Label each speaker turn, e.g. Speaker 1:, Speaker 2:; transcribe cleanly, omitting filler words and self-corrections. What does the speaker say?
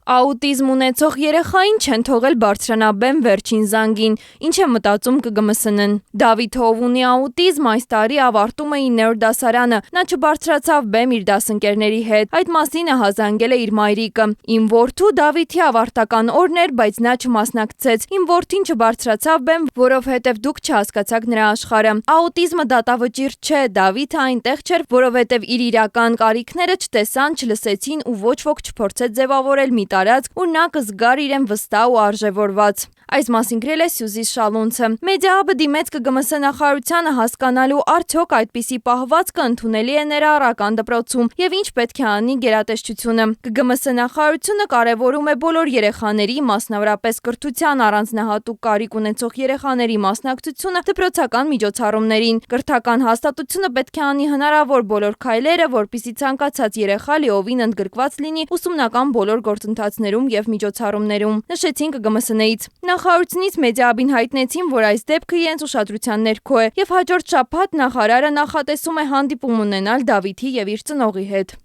Speaker 1: Աուտիզմ ունեցող երեխային չեն թողել բարձրանա բեմ վերջին զանգին, ինչ է մտածում ԿԳՄՍՆ-ն: Դավիթ ով ունի աուտիզմ, այս տարի ավարտում է 9-րդ դասարանը, նա չբարձրացավ բեմ իր դասընկերների հետ, այդ մասին է հազանգել է իր մայրիկը: Իմ որդու Դավիթի ավարտական օրն էր, բայց նա չմասնակցեց, իմ որդին չբարձրացավ բեմ, որովհետև դուք չհասկացաք նրա աշխարհը: Աուտիզմը դատավճիռ չէ, Դավիթը այնտեղ չէր, որովհետև իր իրական կարիքները չտեսան, չլսեցին ու ոչ ոք չփորձեց ձևավորել մի տարածք, ուր նա կզգար իրեն վստահ ու արժևորված: Այս մասին գրել է Սյուզի Շալունցը: Մեդիահաբը դիմեց ԿԳՄՍ նախարարությանը հասկանալու արդյոք այդպիսի պահվածքը ընդունելի է ներառական դպրոցում և ինչ պետք է անի գերատեսչությունը: ԿԳՄՍ նախարարությունը կարևորում է բոլոր երեխաների, մասնավորապես կրթության առանձնահատուկ կարիք ունեցող երեխաների մասնակցությունը դպրոցական միջոցառումներին: Կրթական հաստատությունը պետք է անի հնարավոր բոլոր քայլերը, որպեսզի ցանկացած երեխա լիովին ընդգրկված լինի ուսումնական բոլոր գործընթացներում և միջոցառումներում, նշեցին ԿԳՄՍՆ-ից: Նախարարությունից Մեդիահաբին հայտնեցին, որ այս դեպքը իրենց ուշադրության ներքո է և հաջորդ շաբաթ նախարարը նախատեսում է հանդիպում ունենալ Դավիթի և իր ծնողի հետ: